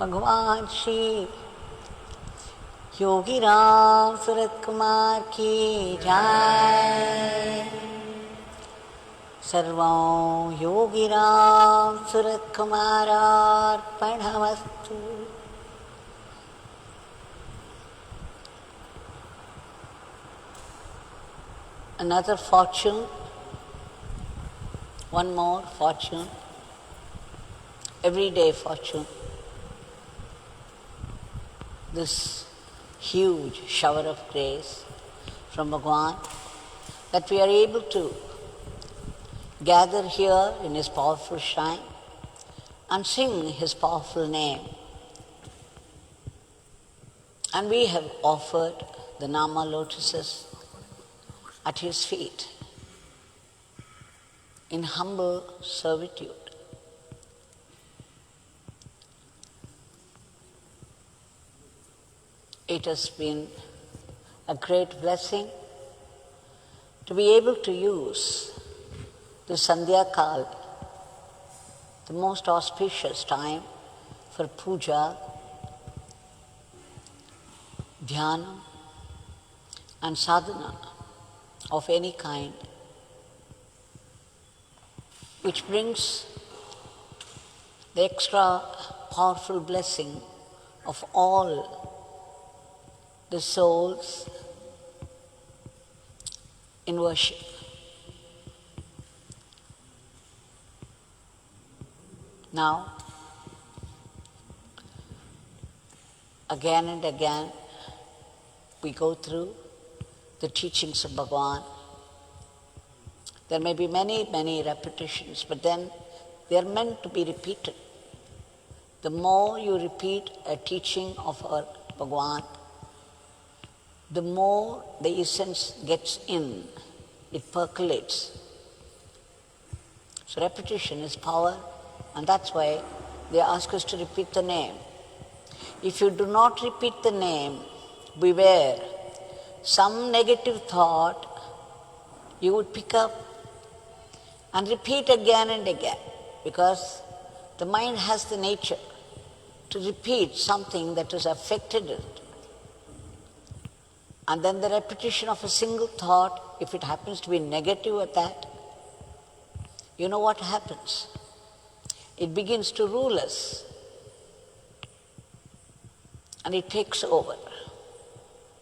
भगवान श्री योगी राम सूरत कुमार की जय। सर्वं Yogi Ram Surat कुमारार्पणमस्तु। Another fortune, one more fortune, everyday fortune. This huge shower of grace from Bhagwan that we are able to gather here in His powerful shrine and sing His powerful name. And we have offered the Nama lotuses at His feet in humble servitude. It has been a great blessing to be able to use the Sandhya Kal, the most auspicious time for puja, dhyana and sadhana of any kind, which brings the extra powerful blessing of all the souls in worship. Now, again and again, we go through the teachings of Bhagwan. There may be many, many repetitions, but then they are meant to be repeated. The more you repeat a teaching of our Bhagwan, the more the essence gets in, it percolates. So repetition is power, and that's why they ask us to repeat the name. If you do not repeat the name, beware. Some negative thought you would pick up and repeat again and again, because the mind has the nature to repeat something that has affected it. And then the repetition of a single thought, if it happens to be negative at that, you know what happens? It begins to rule us, and it takes over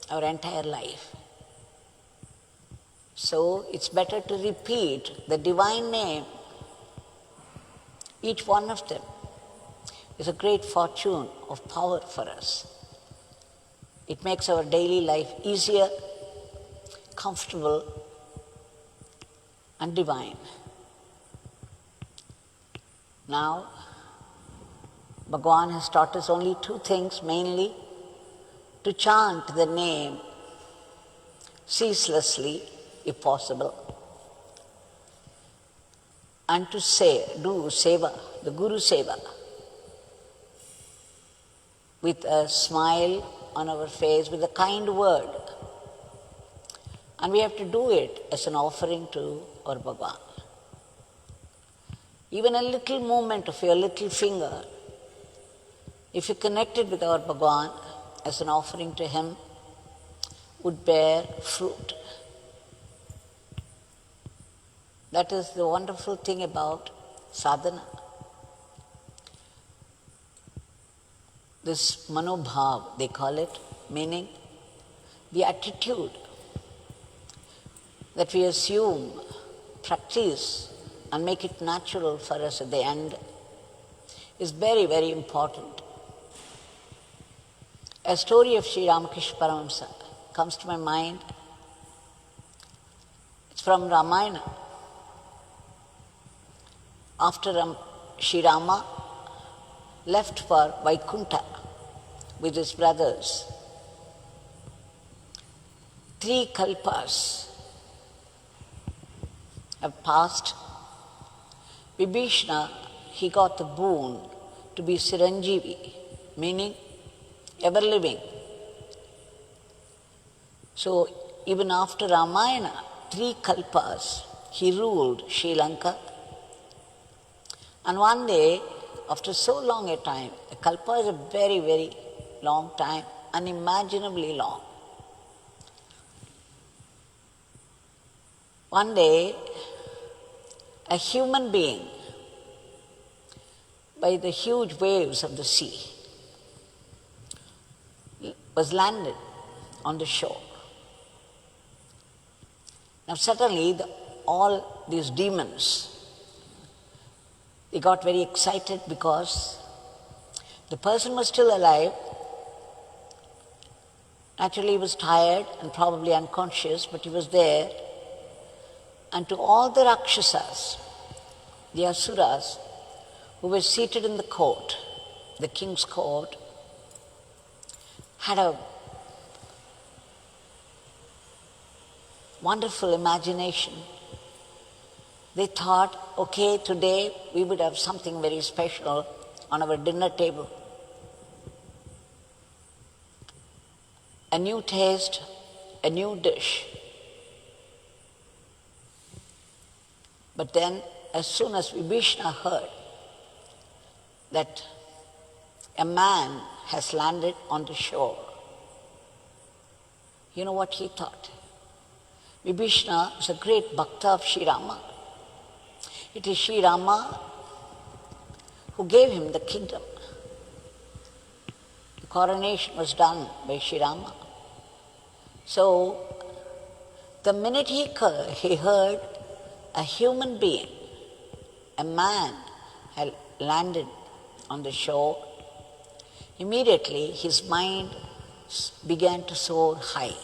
our entire life. So it's better to repeat the divine name. Each one of them is a great fortune of power for us. It makes our daily life easier, comfortable, and divine. Now, Bhagwan has taught us only two things mainly: to chant the name ceaselessly, if possible, and to do seva, the Guru Seva, with a smile on our face, with a kind word. And we have to do it as an offering to our Bhagwan. Even a little movement of your little finger, if you connect it with our Bhagwan as an offering to Him, would bear fruit. That is the wonderful thing about sadhana. This manobhav, they call it, meaning the attitude that we assume, practice, and make it natural for us at the end, is very, very important. A story of Sri Ramakrishna Paramahamsa comes to my mind. It's from Ramayana. After Sri Rama left for Vaikunta with his brothers, 3 kalpas have passed. Vibhishana, he got the boon to be Chiranjeevi, meaning ever living. So even after Ramayana, 3 kalpas, he ruled Sri Lanka. And one day, after so long a time, a kalpa is a very, very long time, unimaginably long. One day, a human being, by the huge waves of the sea, was landed on the shore. Now suddenly, all these demons, they got very excited because the person was still alive. Naturally, he was tired and probably unconscious, but he was there. And to all the Rakshasas, the Asuras, who were seated in the court, the king's court, had a wonderful imagination. They thought, okay, today we would have something very special on our dinner table. A new taste, a new dish. But then, as soon as Vibhishana heard that a man has landed on the shore, you know what he thought? Vibhishana is a great bhakta of Sri Rama. It is Sri Rama who gave him the kingdom. The coronation was done by Sri Rama. So, the minute he heard a human being, a man, had landed on the shore, immediately his mind began to soar high.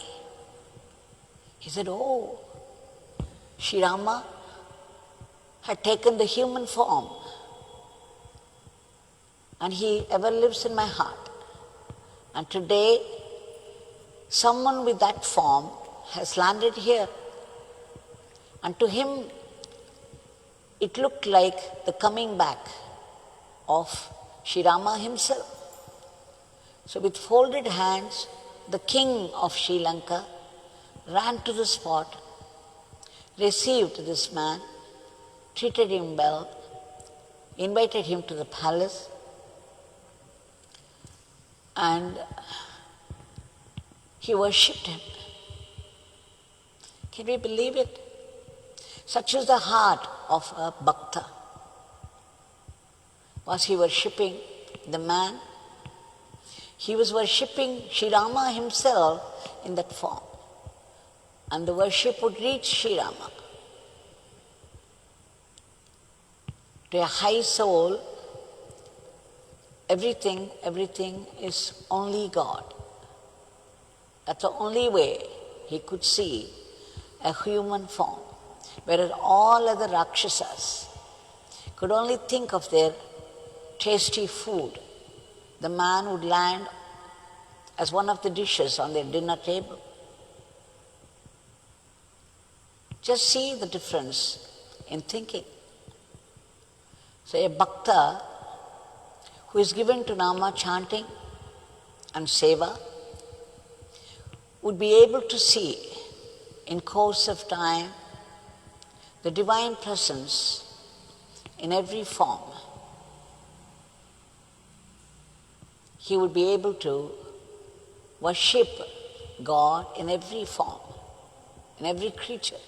He said, oh, Sri Rama had taken the human form, and he ever lives in my heart. And today, someone with that form has landed here. And to him, it looked like the coming back of Sri Rama himself. So with folded hands, the king of Sri Lanka ran to the spot, received this man, treated him well, invited him to the palace, and he worshipped him. Can we believe it? Such is the heart of a bhakta. Was he worshipping the man? He was worshipping Sri Rama himself in that form. And the worship would reach Sri Rama. To a high soul, everything is only God. That's the only way he could see a human form. Whereas all other Rakshasas could only think of their tasty food. The man would land as one of the dishes on their dinner table. Just see the difference in thinking. So a bhakta who is given to Nama chanting and seva would be able to see in course of time the divine presence in every form. He would be able to worship God in every form, in every creature.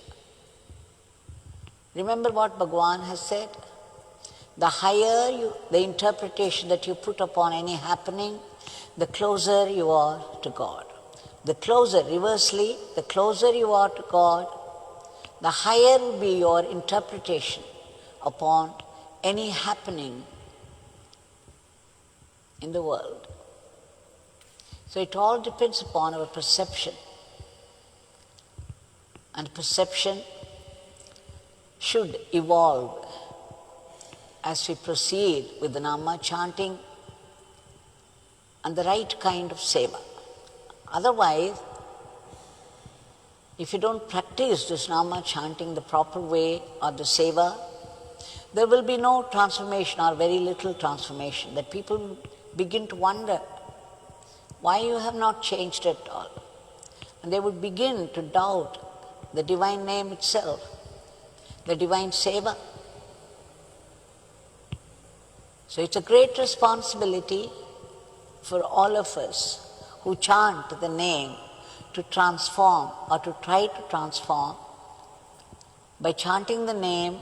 Remember what Bhagavan has said? The higher the interpretation that you put upon any happening, the closer you are to God. The closer, reversely, the closer you are to God, the higher will be your interpretation upon any happening in the world. So it all depends upon our perception. And perception should evolve as we proceed with the Nama chanting and the right kind of seva. Otherwise, if you don't practice this Nama chanting the proper way or the seva, there will be no transformation or very little transformation, that people begin to wonder why you have not changed at all. And they would begin to doubt the divine name itself, the divine seva. So it's a great responsibility for all of us who chant the name to transform or to try to transform. By chanting the name,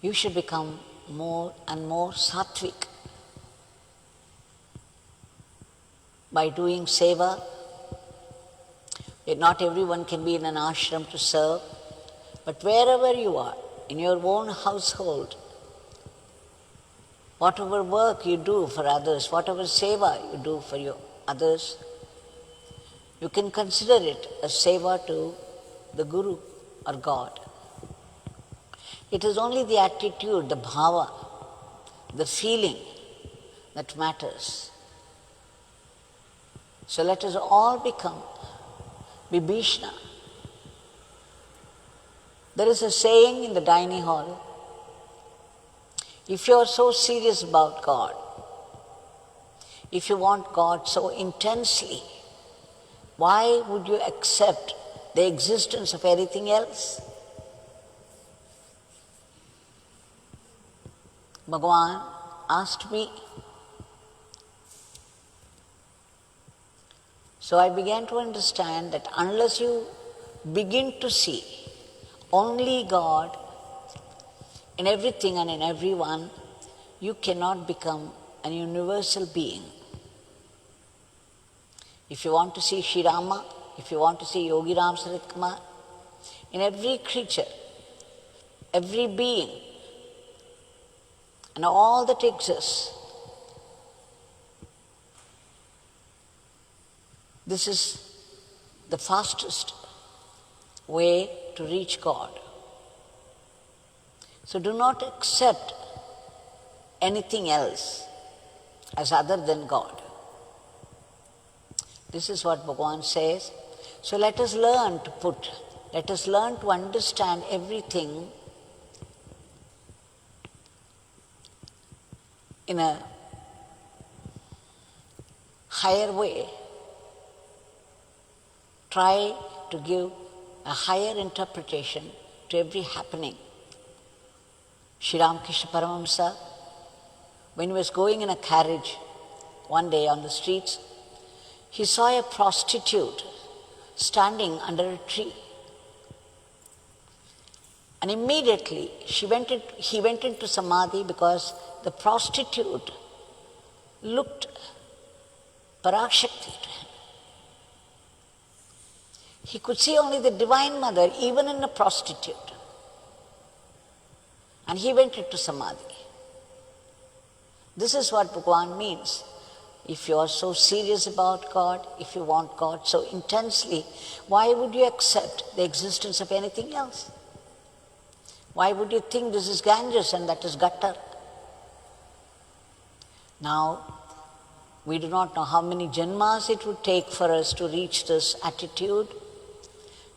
you should become more and more sattvic. By doing seva, not everyone can be in an ashram to serve, but wherever you are, in your own household, whatever work you do for others, whatever seva you do for your others, you can consider it as seva to the Guru or God. It is only the attitude, the bhava, the feeling that matters. So let us all become Vibhishna. There is a saying in the dining hall, if you are so serious about God, if you want God so intensely, why would you accept the existence of anything else? Bhagavan asked me. So I began to understand that unless you begin to see only God in everything and in everyone, you cannot become an universal being. If you want to see Sri Rama, if you want to see Yogi Ram Sarit Kumar, in every creature, every being, and all that exists, this is the fastest way to reach God. So do not accept anything else as other than God. This is what Bhagavan says. So let us learn to understand everything in a higher way. Try to give a higher interpretation to every happening. Sri Ramakrishna Paramahamsa, when he was going in a carriage one day on the streets, he saw a prostitute standing under a tree. And immediately he went into samadhi because the prostitute looked Parashakti to him. He could see only the Divine Mother even in a prostitute. And he went into samadhi. This is what Bhagavan means. If you are so serious about God, if you want God so intensely, why would you accept the existence of anything else? Why would you think this is Ganges and that is Gattar? Now, we do not know how many janmas it would take for us to reach this attitude,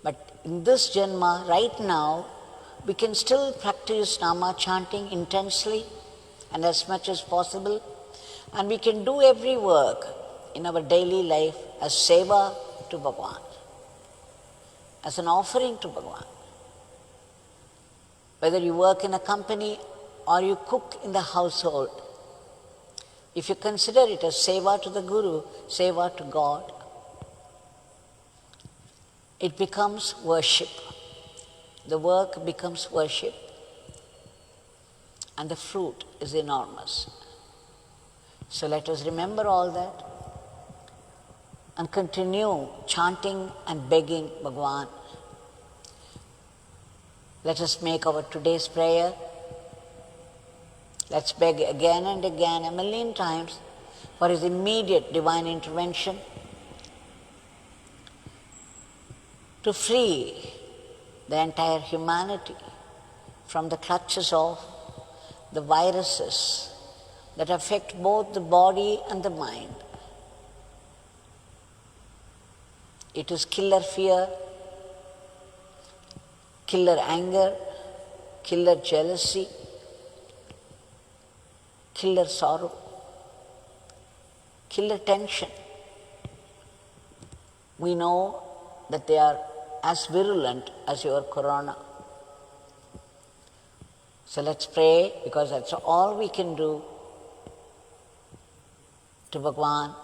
but in this janma, right now, we can still practice nama chanting intensely and as much as possible, and we can do every work in our daily life as seva to Bhagavan, as an offering to Bhagavan. Whether you work in a company or you cook in the household, if you consider it as seva to the Guru, seva to God, it becomes worship. The work becomes worship, and the fruit is enormous. So let us remember all that and continue chanting and begging Bhagavan. Let us make our today's prayer. Let's beg again and again, a million times, for His immediate divine intervention to free the entire humanity from the clutches of the viruses that affect both the body and the mind. It is killer fear, killer anger, killer jealousy, killer sorrow, killer tension. We know that they are as virulent as your corona. So let's pray, because that's all we can do to Bhagwan,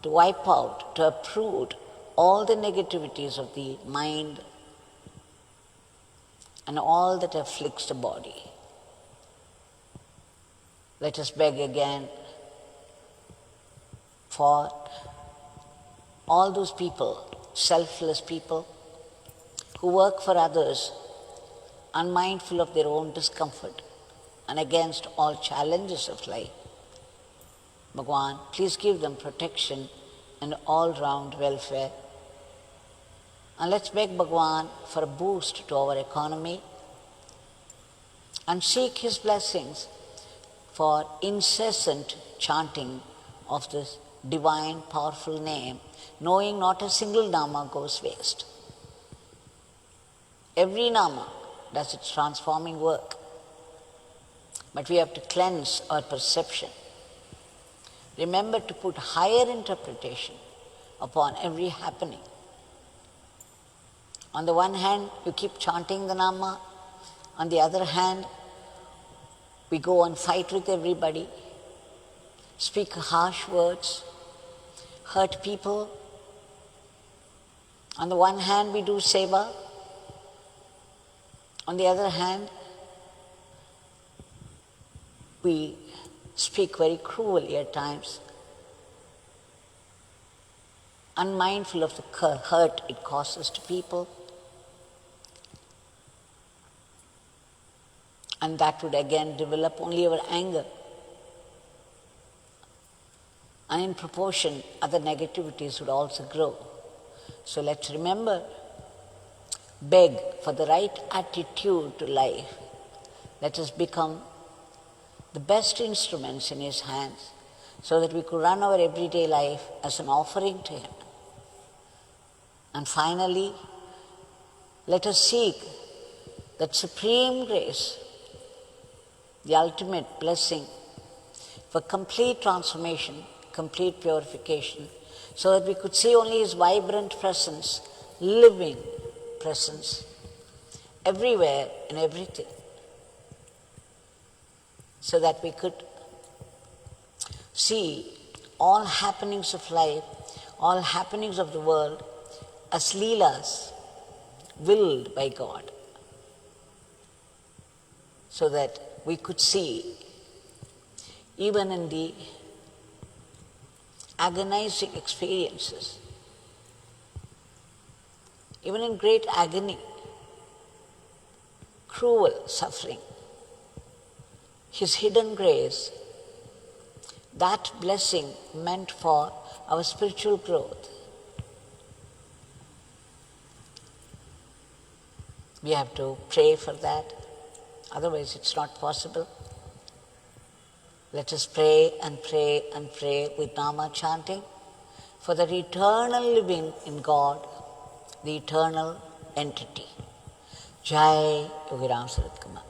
to wipe out, to uproot all the negativities of the mind and all that afflicts the body. Let us beg again for all those people, selfless people, who work for others, unmindful of their own discomfort and against all challenges of life. Bhagwan, please give them protection and all-round welfare. And let's beg Bhagwan for a boost to our economy and seek his blessings for incessant chanting of this divine, powerful name, knowing not a single nama goes waste. Every nama does its transforming work, but we have to cleanse our perception. Remember to put higher interpretation upon every happening. On the one hand, you keep chanting the nama. On the other hand, we go and fight with everybody, speak harsh words, hurt people. On the one hand, we do seva. On the other hand, we speak very cruelly at times, unmindful of the hurt it causes to people. And that would again develop only our anger. And in proportion, other negativities would also grow. So let's remember, beg for the right attitude to life. Let us become the best instruments in his hands, so that we could run our everyday life as an offering to him. And finally, let us seek that supreme grace, the ultimate blessing for complete transformation, complete purification, so that we could see only his vibrant presence, living presence, everywhere and everything, so that we could see all happenings of life, all happenings of the world as leelas willed by God, so that we could see, even in the agonizing experiences, even in great agony, cruel suffering, his hidden grace, that blessing meant for our spiritual growth. We have to pray for that, otherwise it's not possible. Let us pray and pray and pray with nama chanting for that eternal living in God, the eternal entity. Jai Yogiram Saratkumar.